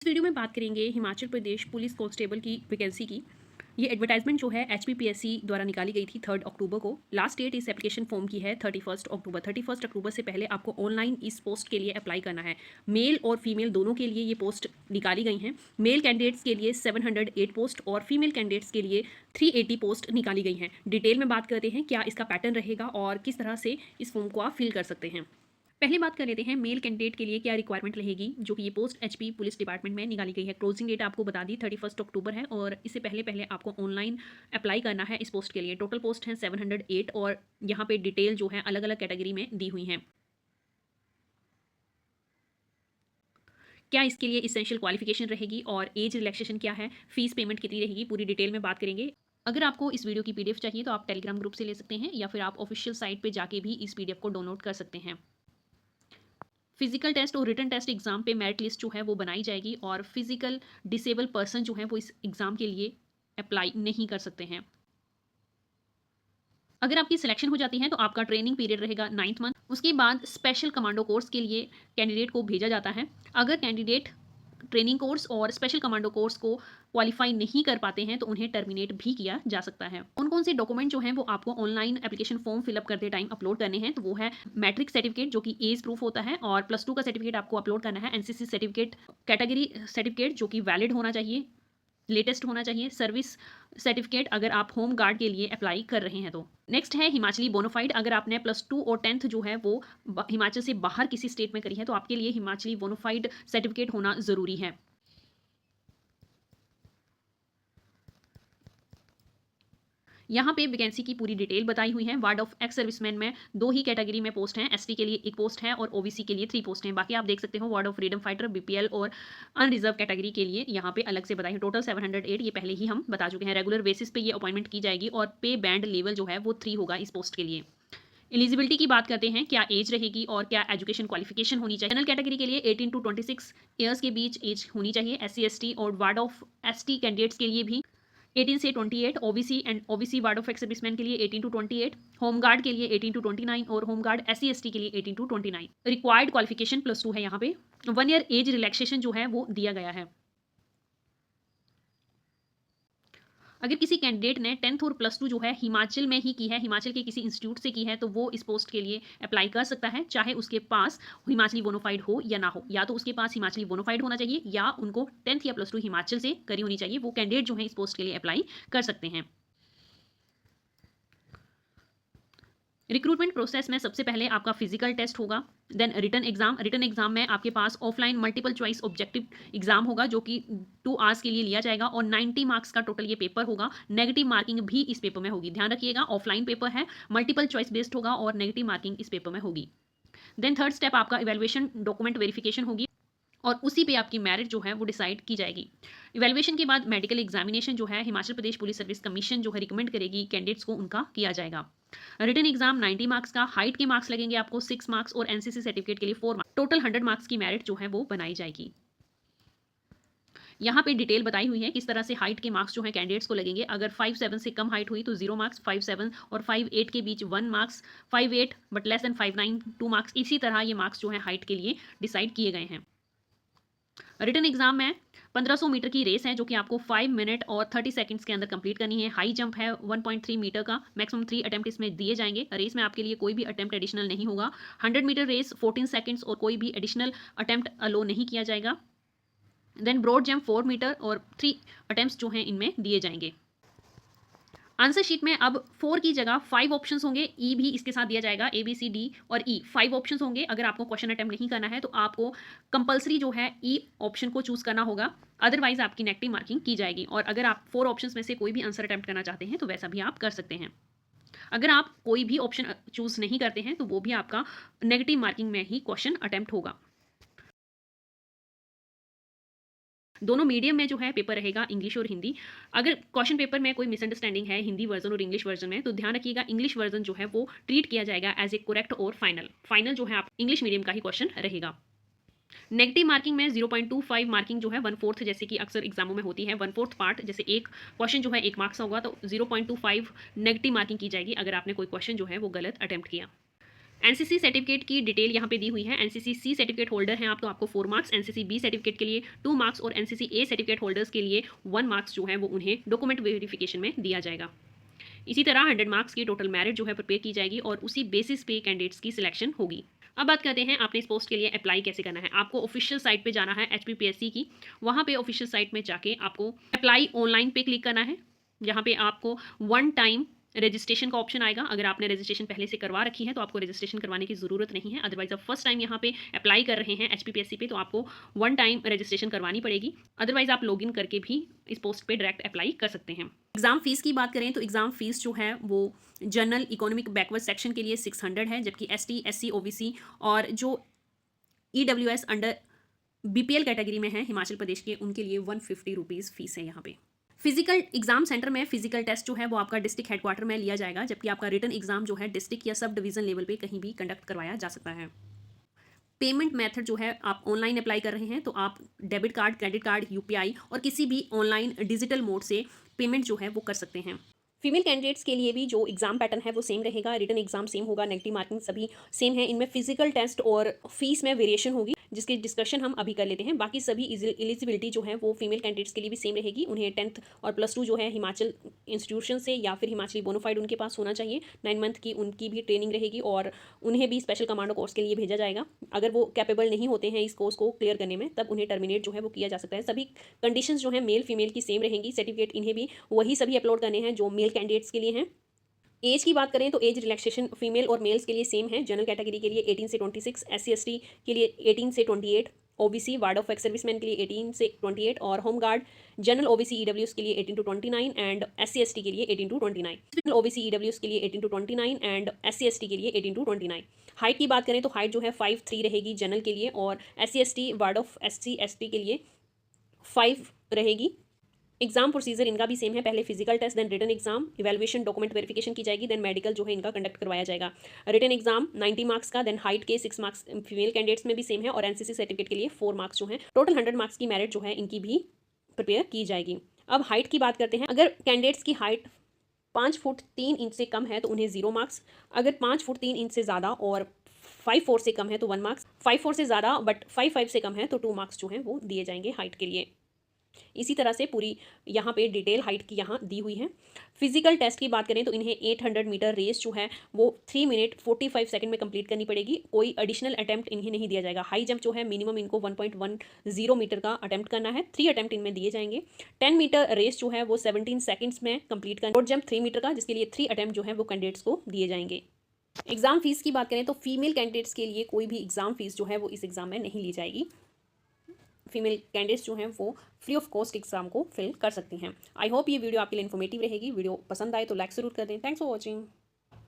इस वीडियो में बात करेंगे हिमाचल प्रदेश पुलिस कांस्टेबल की वैकेंसी की। ये एडवर्टाइजमेंट जो है एचपीपीएससी द्वारा निकाली गई थी 3 अक्टूबर को। लास्ट डेट इस एप्लीकेशन फॉर्म की है 31 अक्टूबर से पहले आपको ऑनलाइन इस पोस्ट के लिए अप्लाई करना है। मेल और फीमेल दोनों के लिए ये पोस्ट निकाली गई हैं। मेल कैंडिडेट्स के लिए 708 पोस्ट और फीमेल कैंडिडेट्स के लिए 380 पोस्ट निकाली गई हैं। डिटेल में बात करते हैं क्या इसका पैटर्न रहेगा और किस तरह से इस फॉर्म को आप फिल कर सकते हैं। पहले बात कर लेते हैं मेल कैंडिडेट के लिए क्या रिक्वायरमेंट रहेगी, जो कि ये पोस्ट एचपी पुलिस डिपार्टमेंट में निकाली गई है। क्लोजिंग डेट आपको बता दी 31 अक्टूबर है और इससे पहले पहले आपको ऑनलाइन अप्लाई करना है इस पोस्ट के लिए। टोटल पोस्ट हैं 708 और यहाँ पे डिटेल जो है अलग अलग कैटेगरी में दी हुई हैं। क्या इसके लिए इसेंशियल क्वालिफिकेशन रहेगी और एज रिलैक्सेशन क्या है, फीस पेमेंट कितनी रहेगी, पूरी डिटेल में बात करेंगे। अगर आपको इस वीडियो की पीडीएफ चाहिए तो आप टेलीग्राम ग्रुप से ले सकते हैं या फिर आप ऑफिशियल साइट पे जाके भी इस पीडीएफ को डाउनलोड कर सकते हैं। फिजिकल टेस्ट और रिटन टेस्ट एग्जाम पे मेरिट लिस्ट जो है वो बनाई जाएगी और फिजिकल डिसेबल पर्सन जो है वो इस एग्जाम के लिए अप्लाई नहीं कर सकते हैं। अगर आपकी सिलेक्शन हो जाती है तो आपका ट्रेनिंग पीरियड रहेगा 9th मंथ। उसके बाद स्पेशल कमांडो कोर्स के लिए कैंडिडेट को भेजा जाता है। अगर कैंडिडेट ट्रेनिंग कोर्स और स्पेशल कमांडो कोर्स को क्वालिफाई नहीं कर पाते हैं तो उन्हें टर्मिनेट भी किया जा सकता है। कौन कौन से डॉक्यूमेंट जो हैं वो आपको ऑनलाइन एप्लीकेशन फॉर्म फिलअप करते टाइम अपलोड करने हैं, तो वो है मैट्रिक सर्टिफिकेट जो कि एज प्रूफ होता है और +2 का सर्टिफिकेट आपको अपलोड करना है। एनसीसी सर्टिफिकेट, कैटेगरी सर्टिफिकेट जो कि वैलिड होना चाहिए, लेटेस्ट होना चाहिए। सर्विस सर्टिफिकेट अगर आप होम गार्ड के लिए अप्लाई कर रहे हैं तो। नेक्स्ट है हिमाचली बोनाफाइड। अगर आपने +2 और 10th जो है वो हिमाचल से बाहर किसी स्टेट में करी है तो आपके लिए हिमाचली बोनाफाइड सर्टिफिकेट होना ज़रूरी है। यहाँ पे वैकेंसी की पूरी डिटेल बताई हुई है। वार्ड ऑफ एक्स सर्विसमैन में 2 ही कैटेगरी में पोस्ट हैं। एसटी के लिए 1 पोस्ट है और ओबीसी के लिए 3 पोस्ट हैं। बाकी आप देख सकते हो ward of freedom fighter, BPL और अनरिजर्व कैटेगरी के लिए यहाँ पे अलग से बताई है। टोटल 708 ये पहले ही हम बता चुके हैं। रेगुलर बेसिस पे ये अपॉइंटमेंट की जाएगी और पे बैंड लेवल जो है वो 3 होगा इस पोस्ट के लिए। एलिजिबिलिटी की बात करते हैं, क्या एज रहेगी और क्या एजुकेशन क्वालिफिकेशन होनी चाहिए। जनरल कैटेगरी के लिए 18 to 26 ईयर्स के बीच एज होनी चाहिए। एससी एसटी और वार्ड ऑफ एसटी कैंडिडेट्स के लिए भी 18 से 28। OBC and OBC ward of ex serviceman के लिए 18 to 28। होम गार्ड के लिए 18 to 29 और होम गार्ड एससी एसटी के लिए 18 to 29। रिक्वायर्ड क्वालिफिकेशन +2 है। यहाँ पे 1 ईयर एज रिलैक्सेशन जो है वो दिया गया है। अगर किसी कैंडिडेट ने 10th और +2 जो है हिमाचल में ही की है, हिमाचल के किसी इंस्टीट्यूट से की है, तो वो इस पोस्ट के लिए अप्लाई कर सकता है, चाहे उसके पास हिमाचली बोनाफाइड हो या ना हो। या तो उसके पास हिमाचली बोनाफाइड होना चाहिए या उनको 10th या +2 हिमाचल से करी होनी चाहिए। वो कैंडिडेट जो है इस पोस्ट के लिए अप्लाई कर सकते हैं। रिक्रूटमेंट प्रोसेस में सबसे पहले आपका फिजिकल टेस्ट होगा, then written exam. Written exam में आपके पास offline multiple choice objective exam होगा जो कि 2 आवर्स के लिए लिया जाएगा और 90 मार्क्स का टोटल ये पेपर होगा। नेगेटिव मार्किंग भी इस पेपर में होगी, ध्यान रखिएगा। ऑफलाइन पेपर है, मल्टीपल चॉइस बेस्ड होगा और नेगेटिव मार्किंग इस पेपर में होगी। देन थर्ड स्टेप आपका इवेल्युएशन डॉक्यूमेंट वेरिफिकेशन होगी और उसी पे आपकी मेरिट जो है वो डिसाइड की जाएगी। इवैल्यूएशन के बाद मेडिकल एग्जामिनेशन जो है Himachal Pradesh police service commission जो है रिकमेंड करेगी कैंडिडेट्स को, उनका किया जाएगा। रिटन एग्जाम 90 मार्क्स का, हाइट के मार्क्स लगेंगे आपको 6 मार्क्स और एनसीसी सर्टिफिकेट के लिए 4 मार्क्स। टोटल 100 मार्क्स की मेरिट जो है वो बनाई जाएगी। यहाँ पे डिटेल बताई हुई है किस तरह से हाइट के मार्क्स जो है कैंडिडेट्स को लगेंगे। अगर 5'7" से कम हाइट हुई तो 0 मार्क्स, 5'7" और 5'8" के बीच 1 marks, 5'8" but less than 5'9" 2 marks. इसी तरह ये मार्क्स जो है हाइट के लिए डिसाइड किए गए हैं। रिटन एग्जाम में 1500 मीटर की रेस है जो कि आपको 5 मिनट और 30 सेकंड्स के अंदर कंप्लीट करनी है। हाई जंप है 1.3 मीटर का, मैक्सिमम 3 अटेम्प्ट इसमें दिए जाएंगे। रेस में आपके लिए कोई भी अटेम्प्ट एडिशनल नहीं होगा। 100 मीटर रेस 14 सेकंड्स और कोई भी एडिशनल अटेम्प्ट अलो नहीं किया जाएगा। देन ब्रॉड जंप 4 मीटर और 3 अटेम्प्ट्स जो हैं इनमें दिए जाएंगे। आंसर शीट में अब 4 की जगह 5 ऑप्शंस होंगे। ई भी इसके साथ दिया जाएगा, ए बी सी डी और ई 5 ऑप्शंस होंगे। अगर आपको क्वेश्चन अटेम्प्ट नहीं करना है तो आपको कंपलसरी जो है ई ऑप्शन को चूज करना होगा, अदरवाइज आपकी नेगेटिव मार्किंग की जाएगी। और अगर आप 4 ऑप्शंस में से कोई भी आंसर अटेम्प्ट करना चाहते हैं तो वैसा भी आप कर सकते हैं। अगर आप कोई भी ऑप्शन चूज नहीं करते हैं तो वो भी आपका नेगेटिव मार्किंग में ही क्वेश्चन अटेम्प्ट होगा। दोनों मीडियम में जो है पेपर रहेगा, इंग्लिश और हिंदी। अगर क्वेश्चन पेपर में कोई मिसअंडरस्टैंडिंग है हिंदी वर्जन और इंग्लिश वर्जन में तो ध्यान रखिएगा, इंग्लिश वर्जन जो है वो ट्रीट किया जाएगा एज ए करेक्ट और फाइनल जो है आप इंग्लिश मीडियम का ही क्वेश्चन रहेगा। नेगेटिव मार्किंग में 0.25 मार्किंग जो है 1/4 जैसे कि अक्सर एग्जामों में होती है, 1/4 पार्ट। जैसे एक क्वेश्चन जो है 1 मार्क्स होगा तो 0.25 नेगेटिव मार्किंग की जाएगी अगर आपने कोई क्वेश्चन जो है वो गलत अटेम्प्ट किया। एनसीसी सर्टिफिकेट की डिटेल यहाँ पे दी हुई है। एनसीसी सी सर्टिफिकेट होल्डर हैं आप तो आपको 4 मार्क्स, एनसीसी बी सर्टिफिकेट के लिए 2 मार्क्स और एनसीसी ए सर्टिफिकेट होल्डर्स के लिए 1 मार्क्स जो है वो उन्हें डॉक्यूमेंट वेरिफिकेशन में दिया जाएगा। इसी तरह 100 मार्क्स की टोटल मेरिट जो है प्रिपेयर की जाएगी और उसी बेसिस पे कैंडिडेट्स की सिलेक्शन होगी। अब बात करते हैं आपने इस पोस्ट के लिए अप्लाई कैसे करना है। आपको ऑफिशियल साइट पे जाना है एचपीपीएससी की, वहाँ पे ऑफिशियल साइट में जाके आपको अप्लाई ऑनलाइन पे क्लिक करना है। यहाँ पे आपको वन टाइम रजिस्ट्रेशन का ऑप्शन आएगा। अगर आपने रजिस्ट्रेशन पहले से करवा रखी है तो आपको रजिस्ट्रेशन करवाने की ज़रूरत नहीं है। अदरवाइज आप फर्स्ट टाइम यहाँ पे अप्लाई कर रहे हैं एचपीपीएससी पे तो आपको वन टाइम रजिस्ट्रेशन करवानी पड़ेगी। अदरवाइज आप लॉगिन करके भी इस पोस्ट पे डायरेक्ट अप्लाई कर सकते हैं। एग्जाम फीस की बात करें तो एग्जाम फीस जो है वो जनरल इकोनॉमिक बैकवर्ड सेक्शन के लिए 600 है, जबकि एसटी, एससी, ओबीसी और जो ईडब्ल्यूएस अंडर बीपीएल कैटेगरी में है हिमाचल प्रदेश के, उनके लिए 150 रुपीज़ फीस है यहाँ पे। फिजिकल एग्जाम सेंटर में फिजिकल टेस्ट जो है वो आपका डिस्ट्रिक्ट हेडक्वार्टर में लिया जाएगा, जबकि आपका रिटन एग्जाम जो है डिस्ट्रिक्ट या सब डिवीजन लेवल पे कहीं भी कंडक्ट करवाया जा सकता है। पेमेंट मेथड जो है आप ऑनलाइन अप्लाई कर रहे हैं तो आप debit card, credit card, UPI और किसी भी ऑनलाइन डिजिटल मोड से पेमेंट जो है वो कर सकते हैं। फीमेल कैंडिडेट्स के लिए भी जो एग्जाम पैटर्न है वो सेम रहेगा, रिटन एग्जाम सेम होगा, नेगेटिव मार्किंग सभी सेम है। इनमें फिजिकल टेस्ट और फीस में वेरिएशन होगी जिसकी डिस्कशन हम अभी कर लेते हैं। बाकी सभी एलिजिबिलिटी जो है वो फीमेल कैंडिडेट्स के लिए भी सेम रहेगी। उन्हें 10th और +2 जो है हिमाचल इंस्टीट्यूशन से या फिर हिमाचली बोनाफाइड उनके पास होना चाहिए। 9 मंथ की उनकी भी ट्रेनिंग रहेगी और उन्हें भी स्पेशल कमांडो कोर्स के लिए भेजा जाएगा। अगर वो कैपेबल नहीं होते हैं इस कोर्स को क्लियर करने में तब उन्हें टर्मिनेट जो है वो किया जा सकता है। सभी कंडीशंस जो है मेल फीमेल की सेम रहेंगी। सर्टिफिकेट इन्हें भी वही सभी अपलोड करने हैं जो मेल कैंडिडेट्स के लिए हैं। एज की बात करें तो एज रिलैक्सेशन फीमेल और मेल्स के लिए सेम है। जनरल कैटेगरी के लिए 18 से 26, एससी एसटी के लिए 18 से 28, OBC ward of ex serviceman के लिए 18 से 28 और home guard general OBC EWS के लिए 18 to 29 एंड एससी एसटी के लिए 18 to 29। जनरल ओबीसी ईडब्ल्यूएस के लिए 18 to 29 एंड एससी एसटी के लिए 18 to 29। हाइट की बात करें तो हाइट जो है 5'3" रहेगी जनरल के लिए और SC ST ward of SC ST के लिए 5 रहेगी। एग्जाम प्रोसीजर इनका भी सेम है। पहले physical test, then written exam, evaluation document verification की जाएगी, देन मेडिकल जो है इनका कंडक्ट करवाया जाएगा। रिटन एग्जाम 90 मार्क्स का, देन हाइट के 6 मार्क्स फीमेल कैंडिडेट्स में भी सेम है और एनसीसी सर्टिफिकेट के लिए 4 मार्क्स जो है। टोटल 100 मार्क्स की मेरिट जो है इनकी भी प्रिपेयर की जाएगी। अब हाइट की बात करते हैं। अगर कैंडिडेट्स की हाइट 5 फुट 3 इंच से कम है तो उन्हें 0 मार्क्स, अगर 5 फुट 3 इंच से ज़्यादा और 5'4" से कम है तो 1 मार्क्स, 5'4" से ज़्यादा बट 5'5" से कम है तो 2 मार्क्स जो हैं वो दिए जाएंगे हाइट के लिए। इसी तरह से पूरी यहाँ पे डिटेल हाइट की यहाँ दी हुई है। फिजिकल टेस्ट की बात करें तो इन्हें 800 मीटर रेस जो है वो 3 मिनट 45 सेकंड में कंप्लीट करनी पड़ेगी। कोई एडिशनल अटेम्प्ट इन्हें नहीं दिया जाएगा। हाई जंप जो है मिनिमम इनको 1.10 मीटर का अटेम्प्ट करना है। 3 अटेम्प्ट इनमें दिए जाएंगे। 10 मीटर रेस जो है वो 17 सेकेंड्स में कंप्लीट करना। शॉर्ट जंप 3 मीटर का जिसके लिए 3 अटेम्प्ट जो है वो कैंडिडेट्स को दिए जाएंगे। एग्जाम फीस की बात करें तो फीमेल कैंडिडेट्स के लिए कोई भी एग्जाम फीस जो है वो इस एग्जाम में नहीं ली जाएगी। फीमेल कैंडिडेट्स जो हैं वो फ्री ऑफ कॉस्ट एग्जाम को फिल कर सकती हैं। आई होप ये वीडियो आपके लिए इन्फॉर्मेटिव रहेगी। वीडियो पसंद आए तो लाइक ज़रूर कर दें। Thanks for watching.